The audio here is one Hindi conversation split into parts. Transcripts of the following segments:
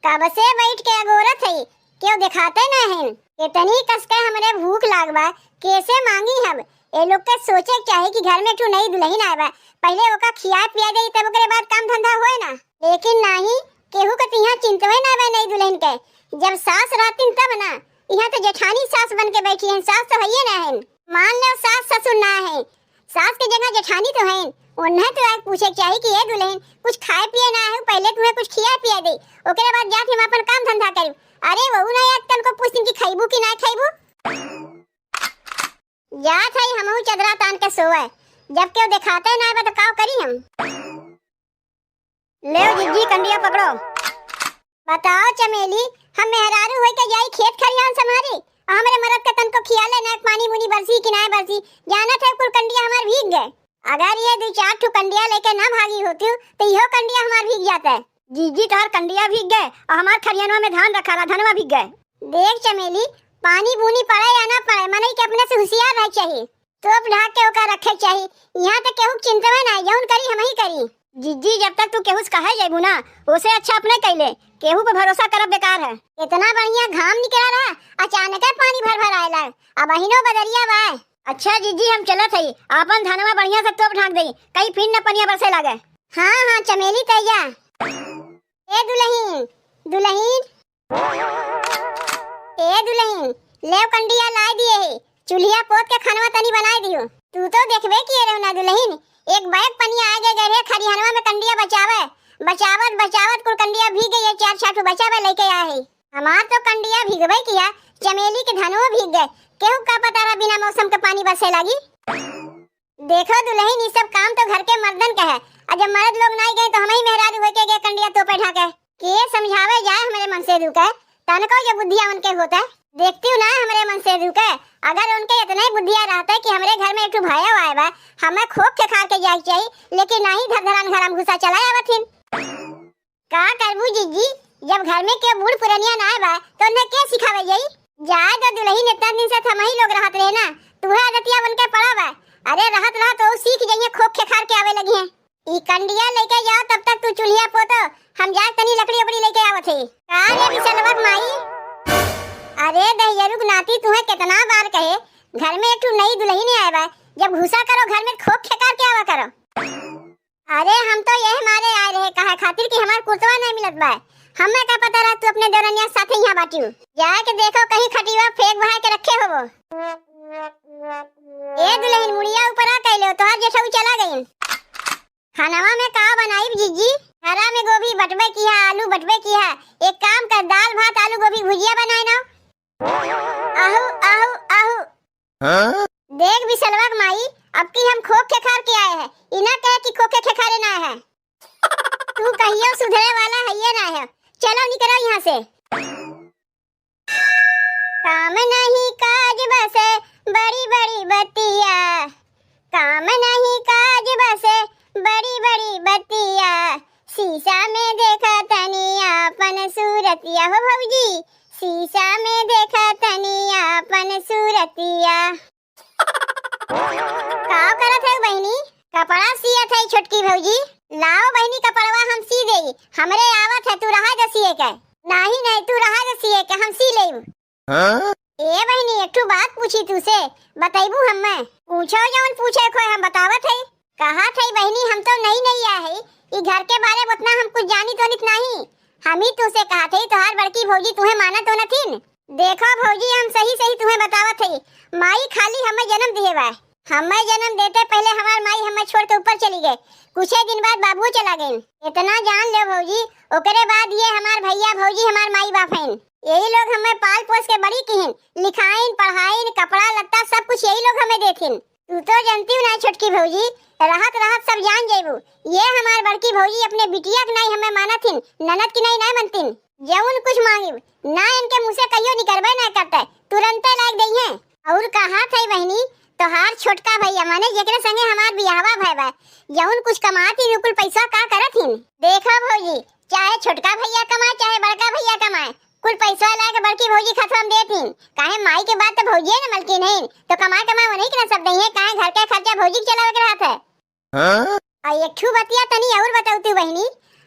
कब से बैठ के अगोरत है, क्यों दिखाते ना हैं? इतनी कस के हमरे भूख लागबा, कैसे मांगी हम? ए लोग के सोचे चाहे कि घर में तू नई दुल्हन आवा, पहले ओका खिया पिया दे तब ओकरे बाद काम धंधा होए ना। लेकिन नहीं, केहू के तिहा चिंतवे ना बे नई दुल्हन के। जब सास रहतीन तब ना, यहाँ तो जेठानी सास बन के बैठी हैं, सास तो है ना है। मान लो सास ससुर ना है, सास की जगह जेठानी तो है। उन्हें तो आज पूछे चाहिए कि ये दुल्हन कुछ खाए पिए ना है, पहले तुम्हें कुछ खिया पिया दे, ओकरे बाद जाके हम अपन काम धंधा करू। अरे वहु ना याद तन को पूछतीन कि खाइबू कि ना खाइबू। जा थई हमहु चदरा तान के सोए, जब क्यों दिखाते ना बा तो का करी हम। ले जिज्जी कंडिया पकड़ो। बताओ चमेली, हम मेहरारू होई के जाई खेत खरियान संभारी, हमरे मरद के तन को खियाले ना पानी मुनी बरसी कि ना बरसी, जानत है कुल कंडिया हमार भीग गए। अगर ये दो चार ठो कंडिया लेके ना भागी होती तो इहो कंडिया हमार भीग जाता है। जीजी तोहर कंडिया भीग गए और हमार खरियानवा में धान रखा रहा, धनवा भीग गए। देख चमेली, पानी बूनी पड़े या ना पड़े, मनई के अपने से होशियार रह चाहिए, तोप ढाक के ओका रखे चाहिए। यहाँ तक केहू चिंतवे ना, जौन करी हम ही करी। जीजी जब तक तू केहू कहे जाबू ना, उसे अच्छा अपने कैले, केहू पे भरोसा करब बेकार है। इतना बढ़िया घाम निकला रहा, अचानक पानी भर भर आयला, अब अहिनो बदरिया बा। अच्छा जीजी हम चलत हई, आपन धनवा बढ़िया से तोप ढाक देई, कहीं फिर न पनिया बरसे लागे। हाँ हाँ चमेली तैया। ए दुल्हन, दुल्हन, ए दुल्हन, लेव कंडिया ला दिए है, चूल्हिया पोत के खानवा तनी बनाए दियो। तू तो देखबे किए रहो ना दुल्हन, एक बैग पनिया आगे गए खरियानवा में कंडिया बचावे, बचावत बचावत कुल कंडिया भीग गई, चार छाटू बचावे लेके आए है। हमार तो कंडिया भीगबे किया, चमेली के धनवा भीग गए, केहू का पता रहा बिना मौसम के पानी बरसे लगी। देखो दुल्हन, ये सब काम तो घर के मर्दन का है, और जब मर्द लोग नहीं गए तो हम ही मेहरारू होके गए कंडिया तोपे ढाके। के समझावे जाए हमारे मन से दुखे, तनको ये बुद्धिया उनके होता है। देखती हूँ ना हमारे मन से दुखे, अगर उनके इतना ही बुद्धिया रहता कि हमारे घर में एक भैया आए बा, हमें खोप के खा के जाए चाहिए, लेकिन नहीं धरधरान घर में घुसा चला आवथिन। का करबू जीजी, जब घर में के बूढ़ पुरनिया ना आए बा तो उन्हें क्या सिखावे जाई? जाए तो दुल्हन इतना दिन से हम ही लोग रहत रहे ना, तुहे आदतिया बन के पड़ा बा। अरे रहत रहत तो सीख जाइए, खोप के खार के आवे लगी है। ई कंडिया लेके जाओ, तब तक तू चूल्हिया पोतो, हम जाए तनी लकड़ी उपड़ी लेके आवत है। का रे बिसलवत माई? अरे दहियरुक नाती, तुहे कितना बार कहे घर में एक ठो नई दुल्हन आए बा, जब घुसा करो घर में खोप के खार के आवा करो। अरे हम तो यही मारे आए रहे कहे खातिर कि हमार कुर्तवा नहीं मिलत बा, हमें का पता रहा तू अपने देवरनिया साथे यहाँ बाटियो। जाए के देखो कहीं खटिवा फेंक बहा के रखे होबो। ए दुल्हन, मुड़िया ऊपर आ कैले, तोहार जेठऊ चला गई। खानावा में का बनाई जीजी? हरा में गोभी बटवे की है, आलू बटवे की है, एक काम कर दाल भात आलू गोभी भुजिया बनाए ना। आहू आहू आहू। हाँ? देख बिसलवा माई, अब की हम खोप के खार के आए हैं, इना कहे कि खोप के खारे ना है। तू कहियो सुधरे वाला है ये ना है, चलो निकलो यहाँ से। काम नहीं काज बसे बड़ी बड़ी बतिया, काम नहीं काज बसे बड़ी बड़ी बतिया, शीशा में देखा तनिया अपन सूरतिया। हो भौजी, शीशा में देखा तनिया अपन सूरतिया। का करत है बहनी? कपड़ा सियत है छोटकी भौजी। लाओ बहनी कपड़वा हम सी देई, हमरे आवत है, तू रहा जा सिए के। नहीं नहीं, तू रहा जा सिए के, हम सी लेब। हाँ? ए बहनी, एक ठो बात पूछी तुसे, बताइबू हमें? पूछो जौन पूछे को हम बतावत है। कहा थे बहनी, हम तो नहीं आए है, ई घर के बारे में उतना हम कुछ जानी तो नहीं, हम ही तुसे कहा थे तोहार बड़की भौजी तुम्हें माना तो न थीन। देखो भौजी, हम सही सही तुम्हें बतावत है, माई खाली हमें जन्म दिए बा, हमें जन्म देते पहले हमार माई हमें छोड़ के ऊपर चली गए, कुछ दिन बाद बाबू चला गए। इतना जान लो भौजी, ओकरे बाद ये हमार भैया भौजी हमार माई बाप हैं, यही लोग हमें पाल पोस के बड़ी किहिन, लिखाइन पढ़ाइन कपड़ा लत्ता सब कुछ यही लोग हमें देथिन। तू तो जानती ना छोटकी भौजी, राहत राहत सब जान जेबू, ये हमार बड़की भौजी अपने बिटिया के नहीं हमें मानथिन, ननद की नहीं मनतिन। जौन कुछ मांगिब ना इनके मुंह से कहियो निकलबे ना करते, तुरंत लाग दई है। और कहा थे बहनी, तोहार छोटका भैया माने जेकरे संगे हमार बियाहवा भय बा, जौन कुछ कमाती नुकुल पैसा का करथिन। देखो भौजी, चाहे छोटका भैया कमाए चाहे बड़का भैया कमाए, कुल पैसा ला के बड़की भौजी खत्म देथिन। काहे माई के बात तो भौजी ने मलकी नहीं, तो कमाए वही के ना सब नहीं है, काहे घर के खर्चा भौजी के चलावे के रहत है। हां? आ एक ठू बतिया तनी और बताऊ तू बहनी,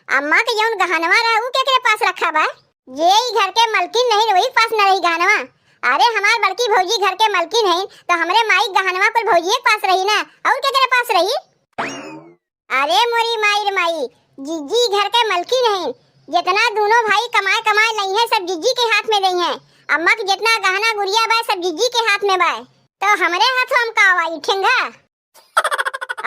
अम्मा के जौन गहनवा रहा उ केकरे पास रखा बा? जे ई घर के मलकिन नहीं वही पास न रही गहनवा। अरे हमार बड़की भौजी घर के मलकिन है तो हमरे माई गहनवा कुल भौजी के पास रही ना, और केकरे पास रही? अरे मोरी माई रे माई, जीजी घर के मलकिन है। जितना दोनों भाई कमाए कमाए नहीं है सब जीजी के हाथ में नहीं है। अम्मा के जितना गहना गुड़िया बा सब जीजी के हाथ में बा, तो हमरे हाथों हम का आई ठेंगा।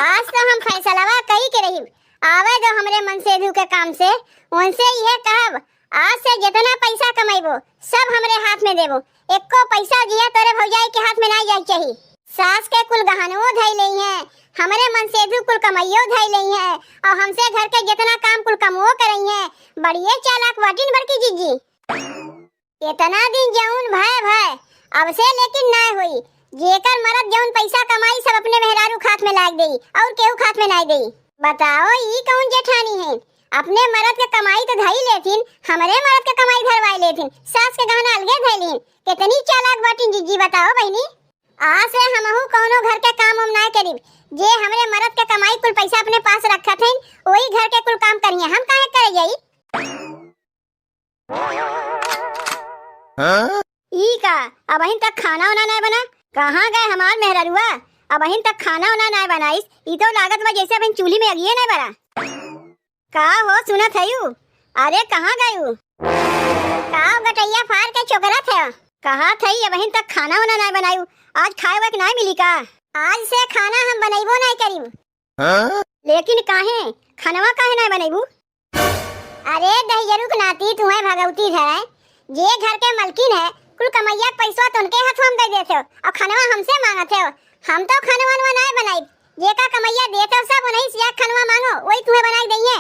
आज तो हम फैसलावा कही के रही आवे जो हमरे मन से धू के काम से उनसे यह कहब आज से जितना पैसा कमाइबो सब हमरे हाथ में देबो, एको पैसा जिया तोरे भौजाई के हाथ में ना जाई चाहिए। सास के कुल गहनों धई लई है, हमरे मन से धू कुल कमाइयो धई लई है, और हमसे घर के जितना काम कुल कमो करई है। बढ़िए चालाक वाटिन बड़की जीजी। इतना दिन जौन भय भय अब से लेकिन ना होई। जेकर मरद जौन पैसा कमाई सब अपने मेहरारू खात में लाग देई और केहू खात में ना देई। बताओ ई कौन जेठानी है? अपने मरद के कमाई तो धई लेथिन, हमरे मरद के कमाई धरवाई लेथिन, सास के गहना अलगे धइलिन। कितनी चालाक बाटिन जीजी बताओ बहनी। आज से हमहू कोनो घर के काम हम ना करीब। जे हमरे मरद के कमाई कुल पैसा अपने पास रखत हन वही घर के कुल काम करिए, हम काहे करे जाई? ई का अबहिन तक खाना वाना नहीं बना? कहाँ गए हमार मेहरारूआ? अबहिन तक खाना वाना नहीं बनाईस। ई तो लागत बा जैसे अबहिन चूल्ही में अगिए नहीं बना। का हो सुनत हयू? अरे कहाँ गयू? का गटैया फाड़ के चोकरत है? कहाँ थई अबहिन तक खाना वाना नहीं बनायू? आज खाए वक नहीं मिली का? आज से खाना हम बनैबो नहीं करीब। लेकिन काहे खानवा काहे नहीं बनैबू? अरे दहियरू के नाती तुम्हें भगवती धराए। जे घर के मलकिन है कुल कमैया पैसा तो उनके हाथ में दे देते हो और खानवा हमसे मांगते हो। हम तो खानवा नहीं बनाई, जे का कमैया देते हो सब उन्हीं से खानवा मांगो वही तुम्हें बनाई दइए।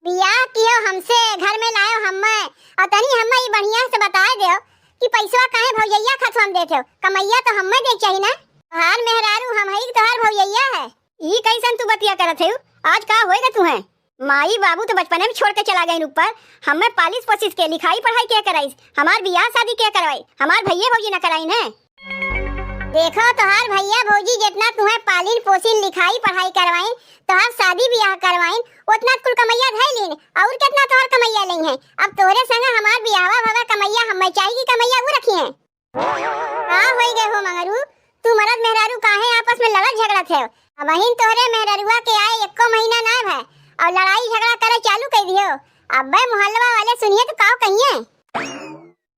बियाह कियो हमसे, घर में लायो हम्मे, और तनी हम्मे ई बढ़िया से बताए देओ कि पैसा काहे भौजैया खात हम देते हो, कमैया तो हम्मे दे चाहिए ना। हार मेहरारू हम हई तोहार भौजैया है। ई कैसन तू बतिया करत है? आज का होएगा तुम्हें? माई बाबू तो बचपन में छोड़ के चला गए ऊपर, हमें पालिश पोसिस के लिखाई पढ़ाई क्या कराई, हमार बियाह शादी क्या करवाई, हमार भैया भौजी न कराई ने। देखो तोहार भैया भौजी जितना तुम्हें पालिन पोसिन लिखाई पढ़ाई करवाइन, तोहार शादी बियाह करवाइन, उतना कुल कमैया धइलिन और कितना तोहार कमैया नहीं है। अब तोरे संग हमार बियाहवा भवा कमैया हमें चाहिए कमैया वो रखी है। का होई गए हो मंगरू? तू मरद मेहरारू काहे आपस में लड़त झगड़त है? अब वहीं तोरे मेहरारूआ के आए एको महीना ना भय और लड़ाई झगड़ा करे चालू कर दियो। अब बे मोहल्ला वाले सुनिए तो का कहिए?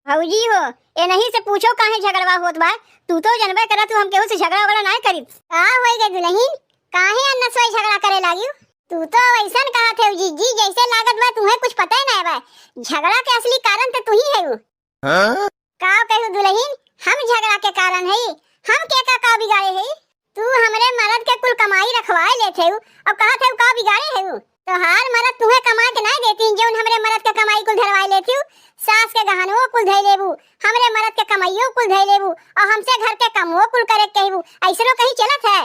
भौजी हो ए नहीं से पूछो काहे झगड़वा होत बा? तू तो जनबे करे तू हम केहू से झगड़ा वगड़ा ना करी। का होई गे दुल्हन काहे अन्नसोई झगड़ा करे लागियो? तू तो वैसन कहा थे जीजी जैसे लागत बा तुम्हें कुछ पता ही नहीं बा। झगड़ा के असली कारण तो तू ही है। हां का कहू दुल्हन हम झगड़ा के कारण है? हम के का बिगाड़े है? तू हमरे मरद के कुल कमाई रखवाए लेथे और कहा थे का बिगाड़े है? तो हार मरद तुम्हें कमा के नहीं देती जौन हमरे मरद के कमाई कुल धरवाए लेथी। सास के गहनों कुल धई लेबू, हमरे मरद के कमाईयो कुल धई लेबू और हमसे घर के कमो कुल करे कहबू। ऐसनो कहीं चलत है?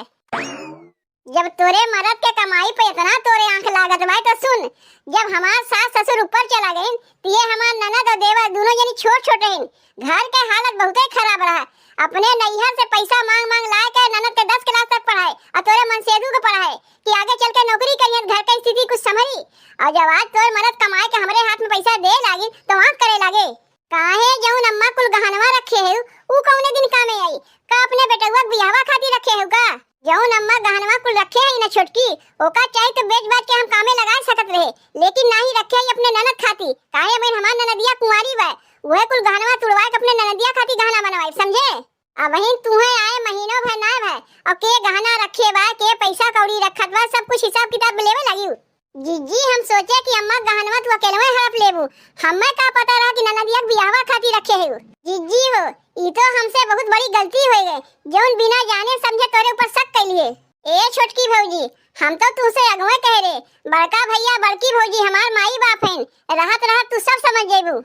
जब तोरे मरद के कमाई पे इतना तोरे आंख लागत बा तो सुन, जब हमार सास ससुर ऊपर चला गए तो ये हमार ननद और देवर दोनों जनी छोट छोटे हैं। घर के हालत बहुत ही खराब रहा। अपने नैहर से पैसा मांग मांग लाए के ननद के 10 क्लास तक पढ़ाए और तोरे मनसेदू को पढ़ाए कि आगे चल के नौकरी करिए, घर की स्थिति कुछ समझी। और जब आज तोरे मरद कमाए के हमरे हाथ में पैसा दे लागी तो आंख करे लागे। काहे जौन अम्मा कुल गहनवा रखे है ऊ कौने दिन कामे आई? का अपने बेटवा बियाहवा खातिर रखे है का? जौन अम्मा गहनवा कुल रखे है ना छोटकी ओका चाहे तो बेच बाच के हम कामे लगा सकत रहे, लेकिन नहीं रखे है अपने ननद खातिर। काहे बहन हमार ननदिया कुंवारी बा, वह कुल गहनवा तुड़वाए के अपने ननदिया खातिर गहना बनवाई, समझे? अब बहन तुम्हें आए महीनों भर ना भय और के गहना रखे बा के पैसा कौड़ी रखत बा सब कुछ हिसाब किताब लेवे लगी। जीजी हम सोचे कि अम्मा गहनवा तू अकेले हड़प लेबू, हमें का पता रहा कि ननदिया बियाहवा खातिर रखे है। जीजी हो ई तो हमसे बहुत बड़ी गलती हो गई जौन बिना जाने समझे तोरे ऊपर शक कैलिए। ए छोटकी भौजी हम तो तुझसे अगवे कह रे, बड़का भैया बड़की भौजी हमार माई बाप हैं, रहत रहत तू सब समझ जेबू।